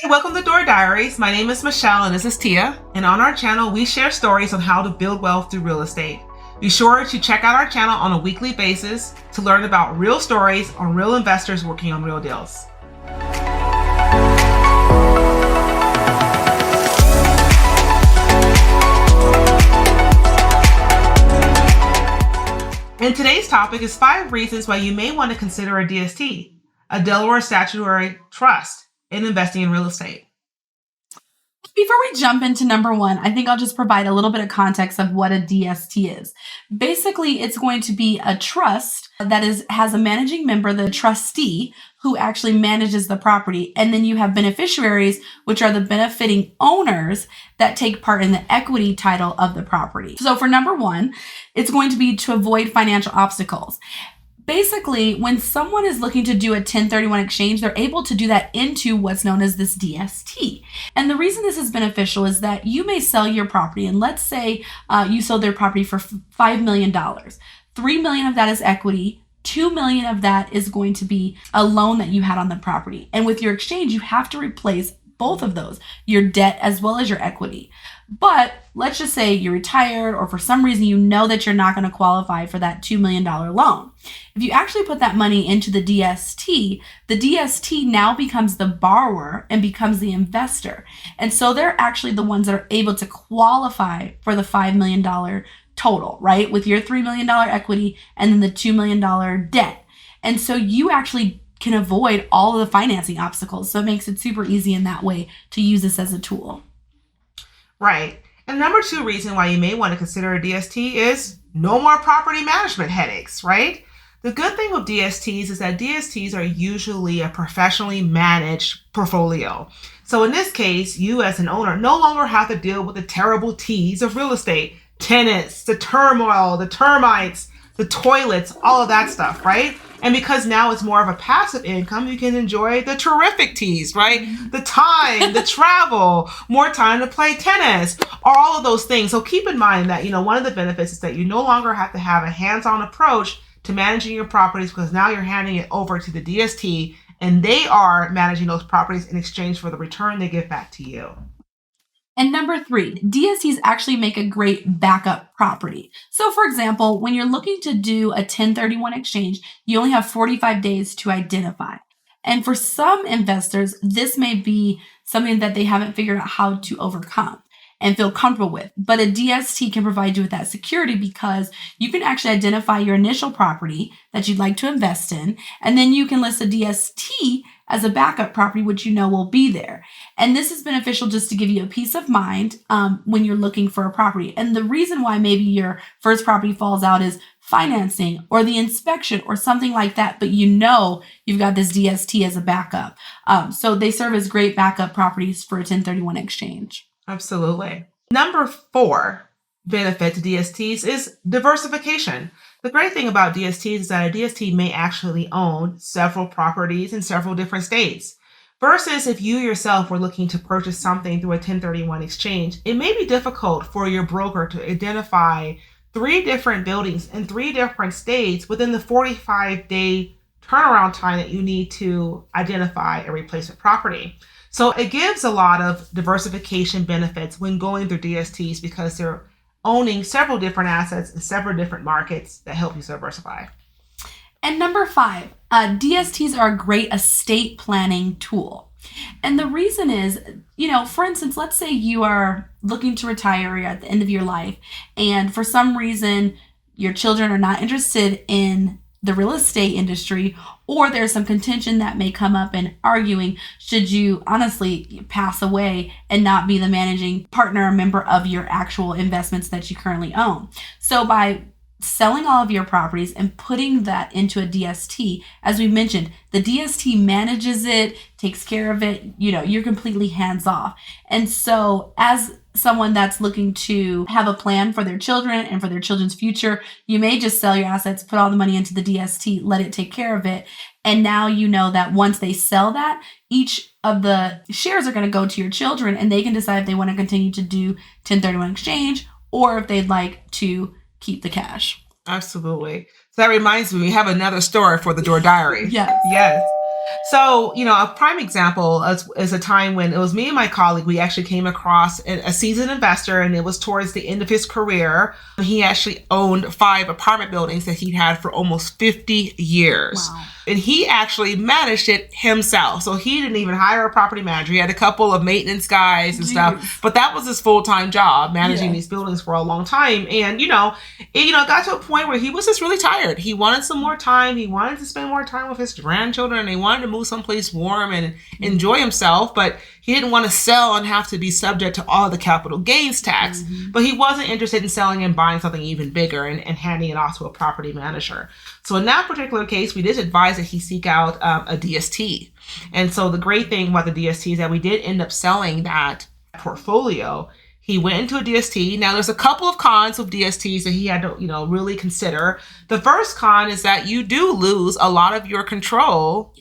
Welcome to Diaries. My name is Michelle and this is Tia. And on our channel, we share stories on how to build wealth through real estate. Be sure to check out our channel on a weekly basis to learn about real stories on real investors working on real deals. And today's topic is 5 reasons why you may want to consider a DST, a Delaware Statutory Trust, in investing in real estate. Before we jump into number 1, I think I'll just provide a little bit of context of what a DST is. Basically, it's going to be a trust that has a managing member, the trustee, who actually manages the property. And then you have beneficiaries, which are the benefiting owners that take part in the equity title of the property. So for number 1, it's going to be to avoid financial obstacles. Basically, when someone is looking to do a 1031 exchange, they're able to do that into what's known as this DST. And the reason this is beneficial is that you may sell your property, and let's say you sold their property for $5 million. $3 million of that is equity. $2 million of that is going to be a loan that you had on the property. And with your exchange, you have to replace both of those, your debt as well as your equity. But let's just say you're retired or for some reason you know that you're not going to qualify for that $2 million loan. If you actually put that money into the DST now becomes the borrower and becomes the investor. And so they're actually the ones that are able to qualify for the $5 million total, right? With your $3 million equity and then the $2 million debt. And so you actually can avoid all of the financing obstacles. So it makes it super easy in that way to use this as a tool. Right. And number 2 reason why you may want to consider a DST is no more property management headaches, right? The good thing with DSTs is that DSTs are usually a professionally managed portfolio. So in this case, you as an owner no longer have to deal with the terrible T's of real estate, tenants, the turmoil, the termites, the toilets, all of that stuff, right? And because now it's more of a passive income, you can enjoy the terrific T's, right? The time, the travel, more time to play tennis, or all of those things. So keep in mind that, one of the benefits is that you no longer have to have a hands-on approach to managing your properties because now you're handing it over to the DST and they are managing those properties in exchange for the return they give back to you. And number 3, DSTs actually make a great backup property. So for example, when you're looking to do a 1031 exchange, you only have 45 days to identify. And for some investors, this may be something that they haven't figured out how to overcome and feel comfortable with. But a DST can provide you with that security because you can actually identify your initial property that you'd like to invest in, and then you can list a DST as a backup property, which will be there. And this is beneficial just to give you a peace of mind when you're looking for a property. And the reason why maybe your first property falls out is financing or the inspection or something like that, but you've got this DST as a backup. So they serve as great backup properties for a 1031 exchange. Absolutely. Number 4 benefit to DSTs is diversification. The great thing about DSTs is that a DST may actually own several properties in several different states. Versus if you yourself were looking to purchase something through a 1031 exchange, it may be difficult for your broker to identify 3 different buildings in 3 different states within the 45-day turnaround time that you need to identify a replacement property. So it gives a lot of diversification benefits when going through DSTs because they're owning several different assets in several different markets that help you diversify. And number 5, DSTs are a great estate planning tool. And the reason is, for instance, let's say you are looking to retire at the end of your life, and for some reason, your children are not interested in the real estate industry, or there's some contention that may come up in arguing should you honestly pass away and not be the managing partner or member of your actual investments that you currently own. So by selling all of your properties and putting that into a DST, as we mentioned, the DST manages it, takes care of it, you're completely hands off. And so as someone that's looking to have a plan for their children and for their children's future, you may just sell your assets, put all the money into the DST, let it take care of it. And now you know that once they sell that, each of the shares are going to go to your children and they can decide if they want to continue to do 1031 exchange or if they'd like to keep the cash. Absolutely. So that reminds me, we have another story for the Diary. Yes. Yes. So, a prime example is a time when it was me and my colleague, we actually came across a seasoned investor, and it was towards the end of his career. He actually owned 5 apartment buildings that he'd had for almost 50 years. Wow. And he actually managed it himself. So he didn't even hire a property manager. He had a couple of maintenance guys and stuff, but that was his full-time job, managing these buildings for a long time. And, it got to a point where he was just really tired. He wanted some more time. He wanted to spend more time with his grandchildren, and he wanted to move someplace warm and enjoy himself, but he didn't want to sell and have to be subject to all the capital gains tax. But he wasn't interested in selling and buying something even bigger and handing it off to a property manager. So in that particular case, we did advise that he seek out a DST. And so the great thing about the DST is that we did end up selling that portfolio. He went into a DST. Now, there's a couple of cons of DSTs that he had to, really consider. The first con is that you do lose a lot of your control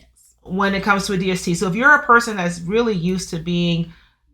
when it comes to a DST. So if you're a person that's really used to being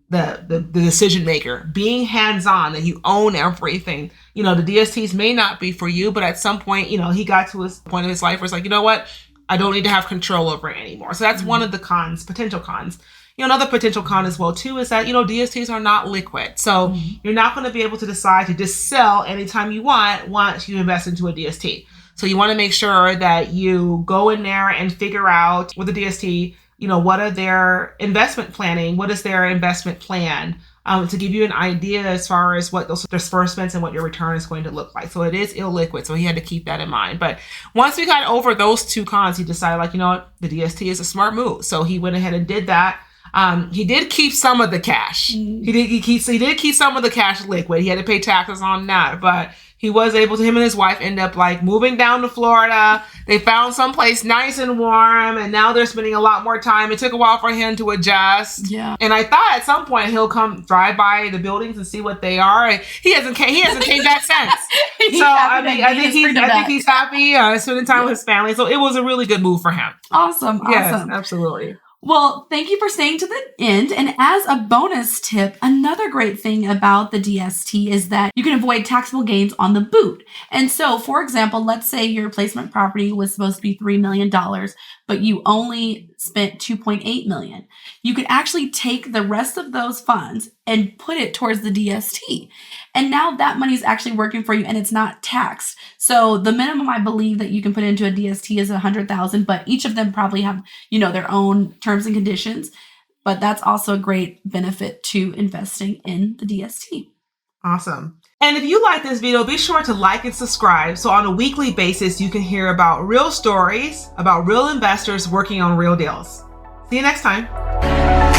the decision maker, being hands-on, that you own everything, the DSTs may not be for you, but at some point, he got to his point of his life where it's like, you know what? I don't need to have control over it anymore. So that's one of the cons, potential cons. Another potential con as well, too, is that, DSTs are not liquid. So you're not going to be able to decide to just sell anytime you want once you invest into a DST. So you want to make sure that you go in there and figure out with the DST, what are their investment planning? What is their investment plan? To give you an idea as far as what those disbursements and what your return is going to look like. So it is illiquid. So he had to keep that in mind. But once we got over those 2 cons, he decided, the DST is a smart move. So he went ahead and did that. He did keep some of the cash. He did keep some of the cash liquid. He had to pay taxes on that, but he was able to, him and his wife end up moving down to Florida. They found someplace nice and warm, and now they're spending a lot more time. It took a while for him to adjust. Yeah. And I thought at some point he'll come drive by the buildings and see what they are. He hasn't came back since. So I think he's happy spending time with his family. So it was a really good move for him. Awesome. Yes, absolutely. Well, thank you for staying to the end. And as a bonus tip, another great thing about the DST is that you can avoid taxable gains on the boot. And so, for example, let's say your replacement property was supposed to be $3 million, but you only spent $2.8 million. You could actually take the rest of those funds and put it towards the DST. And now that money is actually working for you and it's not taxed. So the minimum I believe that you can put into a DST is $100,000, but each of them probably have, their own terms and conditions. But that's also a great benefit to investing in the DST. Awesome. And if you like this video, be sure to like and subscribe. So on a weekly basis, you can hear about real stories, about real investors working on real deals. See you next time.